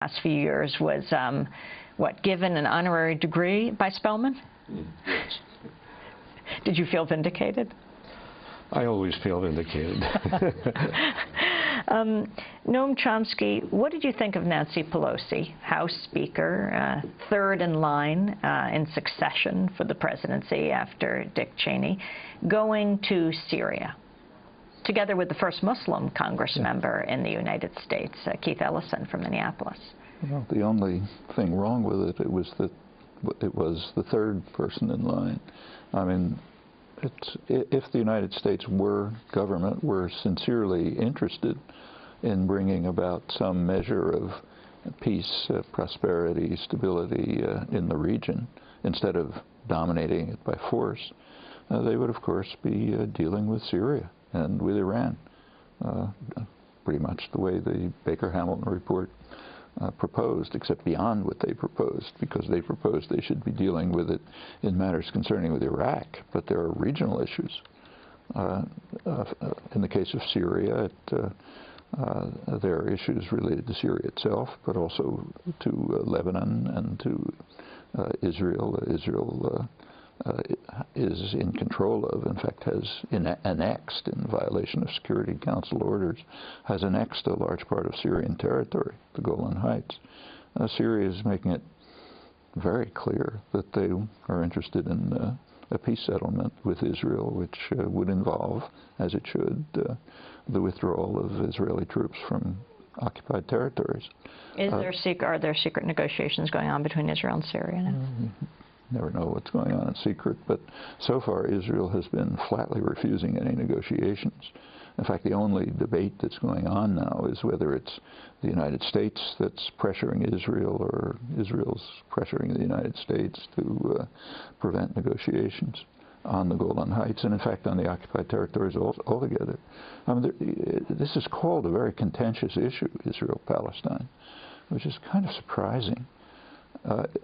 last few years was, given an honorary degree by Spelman? Yes. Did you feel vindicated? I always feel vindicated. Noam Chomsky, what did you think of Nancy Pelosi, House Speaker, third in line in succession for the presidency after Dick Cheney, going to Syria, together with the first Muslim Congress member in the United States, Keith Ellison from Minneapolis? Well, the only thing wrong with it, was that it was the third person in line. I mean, if the United States government were sincerely interested in bringing about some measure of peace, prosperity, stability in the region, instead of dominating it by force, they would, of course, be dealing with Syria and with Iran, pretty much the way the Baker-Hamilton report proposed, except beyond what they proposed, because they proposed they should be dealing with it in matters concerning with Iraq, but there are regional issues. In the case of Syria, there are issues related to Syria itself, but also to Lebanon and to Israel. Israel is in control of, in fact has annexed, in violation of Security Council orders, has annexed a large part of Syrian territory, the Golan Heights. Syria is making it very clear that they are interested in a peace settlement with Israel, which would involve, as it should, the withdrawal of Israeli troops from occupied territories. Are there secret negotiations going on between Israel and Syria now? Never know what's going on in secret, but so far Israel has been flatly refusing any negotiations. In fact, the only debate that's going on now is whether it's the United States that's pressuring Israel or Israel's pressuring the United States to prevent negotiations on the Golan Heights, and in fact on the occupied territories altogether. I mean, this is called a very contentious issue, Israel-Palestine, which is kind of surprising.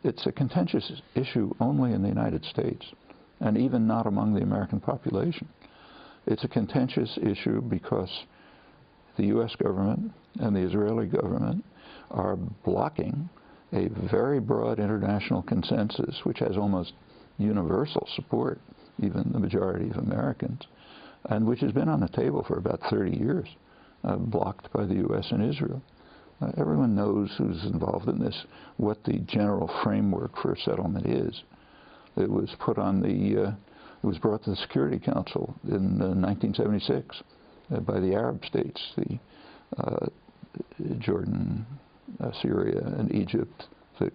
It's a contentious issue only in the United States, and even not among the American population. It's a contentious issue because the U.S. government and the Israeli government are blocking a very broad international consensus, which has almost universal support, even the majority of Americans, and which has been on the table for about 30 years, blocked by the U.S. and Israel. Everyone knows who's involved in this, what the general framework for a settlement is. It was put on it was brought to the Security Council in 1976 by the Arab states, the Jordan, Syria, and Egypt, the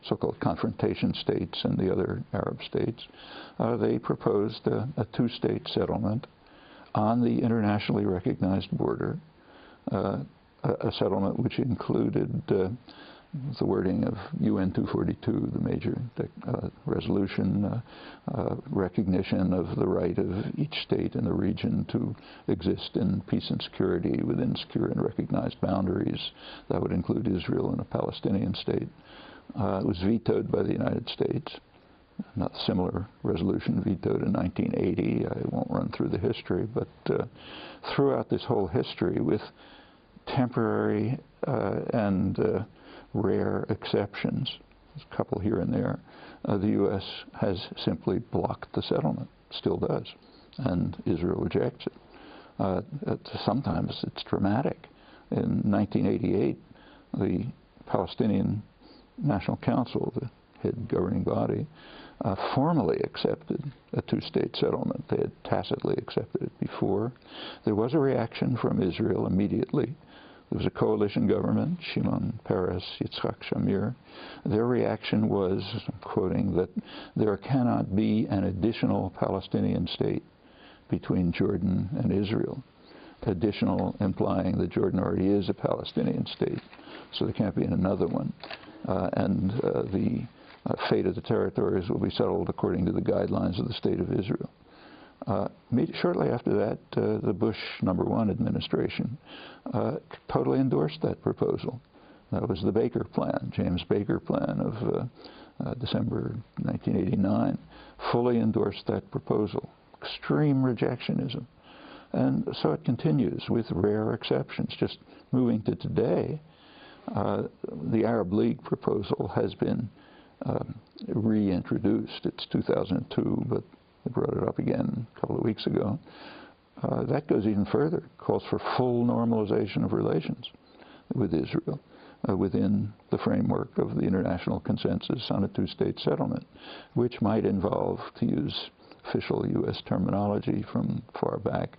so-called confrontation states and the other Arab states. They proposed a two-state settlement on the internationally recognized border, a settlement which included the wording of UN 242, the major resolution, recognition of the right of each state in the region to exist in peace and security within secure and recognized boundaries. That would include Israel and a Palestinian state. It was vetoed by the United States. Not a similar resolution vetoed in 1980. I won't run through the history, but throughout this whole history, with temporary and rare exceptions, a couple here and there, the U.S. has simply blocked the settlement, still does, and Israel rejects it. Sometimes it's dramatic. In 1988, the Palestinian National Council, the head governing body, formally accepted a two-state settlement. They had tacitly accepted it before. There was a reaction from Israel immediately. There was a coalition government, Shimon Peres, Yitzhak Shamir. Their reaction was, I'm quoting, that there cannot be an additional Palestinian state between Jordan and Israel. Additional implying that Jordan already is a Palestinian state, so there can't be another one. The fate of the territories will be settled according to the guidelines of the State of Israel. Shortly after that, the Bush #1 administration totally endorsed that proposal. That was the Baker Plan, James Baker Plan of December 1989, fully endorsed that proposal. Extreme rejectionism. And so it continues with rare exceptions. Just moving to today, The Arab League proposal has been reintroduced. It's 2002, but they brought it up again a couple of weeks ago. That goes even further. It calls for full normalization of relations with Israel within the framework of the international consensus on a two-state settlement, which might involve, to use official U.S. terminology from far back,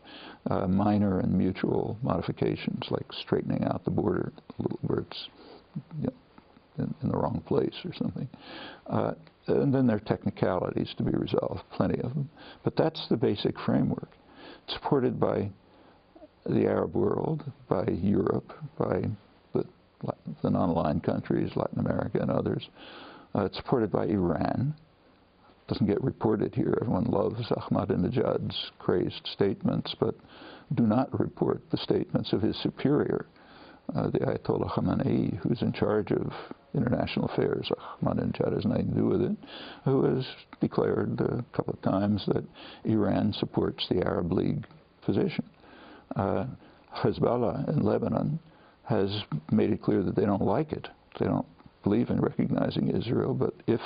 minor and mutual modifications, like straightening out the border where it's in the wrong place or something. And then there are technicalities to be resolved, plenty of them. But that's the basic framework, supported by the Arab world, by Europe, by the non-aligned countries, Latin America and others. It's supported by Iran. Doesn't get reported here. Everyone loves Ahmadinejad's crazed statements, but do not report the statements of his superior, the Ayatollah Khamenei, who's in charge of international affairs. Ahmadinejad has nothing to do with it, who has declared a couple of times that Iran supports the Arab League position. Hezbollah in Lebanon has made it clear that they don't like it. They don't believe in recognizing Israel, but if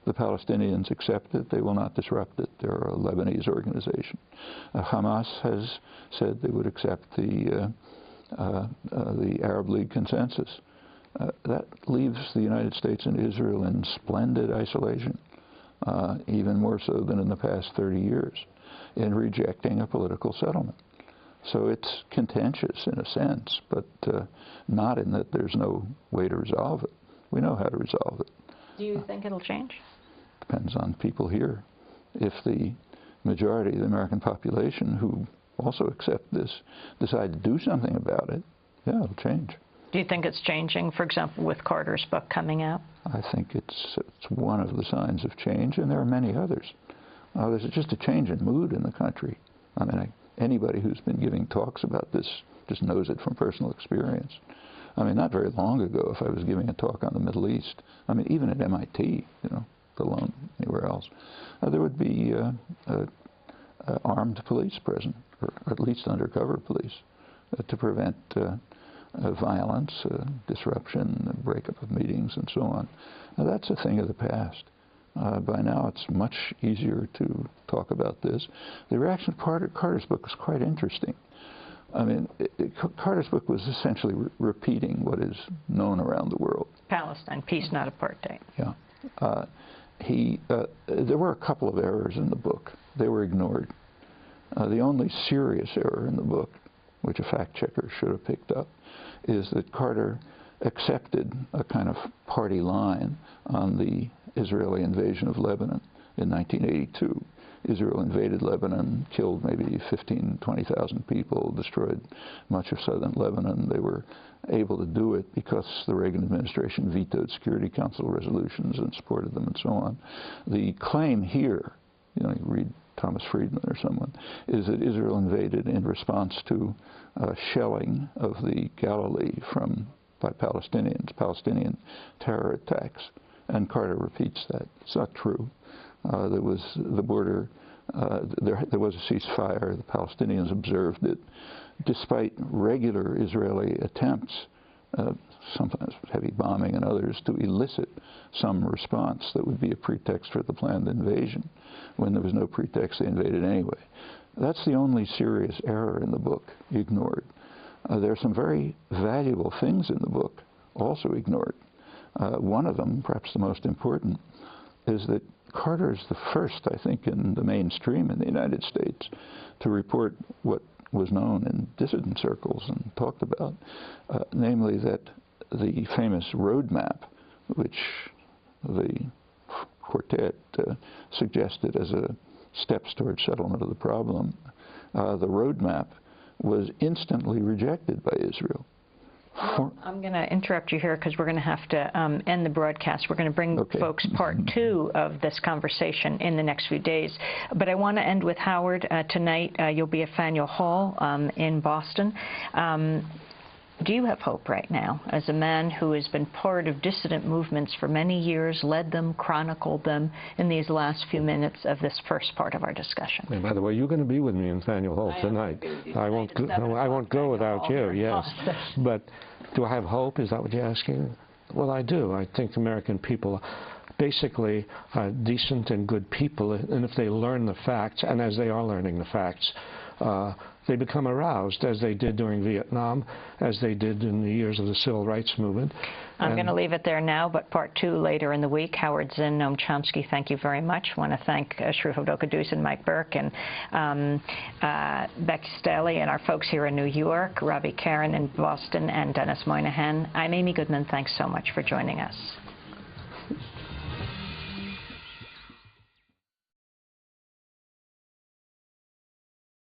the Palestinians accept it, they will not disrupt it. They're a Lebanese organization. Hamas has said they would accept the Arab League consensus. That leaves the United States and Israel in splendid isolation, even more so than in the past 30 years, in rejecting a political settlement. So it's contentious in a sense, but not in that there's no way to resolve it. We know how to resolve it. Do you think it'll change? Depends on people here. If the majority of the American population who also accept this decide to do something about it, yeah, it'll change. Do you think it's changing, for example, with Carter's book coming out? I think it's one of the signs of change, and there are many others. There's just a change in mood in the country. I mean, anybody who's been giving talks about this just knows it from personal experience. I mean, not very long ago, if I was giving a talk on the Middle East, I mean, even at MIT, you know, let alone anywhere else, there would be armed police present, or at least undercover police, to prevent violence, disruption, breakup of meetings, and so on. Now, that's a thing of the past. By now, it's much easier to talk about this. The reaction to Carter's book was quite interesting. I mean, Carter's book was essentially repeating what is known around the world. Palestine, peace, not apartheid. Yeah. There were a couple of errors in the book. They were ignored. The only serious error in the book, which a fact checker should have picked up, is that Carter accepted a kind of party line on the Israeli invasion of Lebanon in 1982. Israel invaded Lebanon, killed maybe 15,000, 20,000 people, destroyed much of southern Lebanon. They were able to do it because the Reagan administration vetoed Security Council resolutions and supported them and so on. The claim here, you know, you read Thomas Friedman or someone, is that Israel invaded in response to shelling of the Galilee by Palestinians, Palestinian terror attacks. And Carter repeats that. It's not true. There was the border, there was a ceasefire. The Palestinians observed it. Despite regular Israeli attempts, sometimes heavy bombing and others, to elicit some response that would be a pretext for the planned invasion. When there was no pretext, they invaded anyway. That's the only serious error in the book, ignored. There are some very valuable things in the book, also ignored. One of them, perhaps the most important, is that Carter is the first, I think, in the mainstream in the United States to report what was known in dissident circles and talked about, namely that the famous roadmap, which the quartet suggested as a steps toward settlement of the problem, the roadmap was instantly rejected by Israel. I'm going to interrupt you here because we're going to have to end the broadcast. We're going to bring folks part 2 of this conversation in the next few days. But I want to end with Howard. Tonight you'll be at Faneuil Hall in Boston. Do you have hope right now, as a man who has been part of dissident movements for many years, led them, chronicled them in these last few minutes of this first part of our discussion? And by the way, you're going to be with me in Faneuil Hall tonight. I won't go without you, yes. But do I have hope? Is that what you're asking? Well, I do. I think American people basically are decent and good people, and if they learn the facts, and as they are learning the facts, they become aroused, as they did during Vietnam, as they did in the years of the Civil Rights Movement. I'm going to leave it there now, but part 2 later in the week. Howard Zinn, Noam Chomsky, thank you very much. I want to thank Shrew Hodoka-Duce and Mike Burke and Becky Staley and our folks here in New York, Ravi Karen in Boston, and Dennis Moynihan. I'm Amy Goodman. Thanks so much for joining us.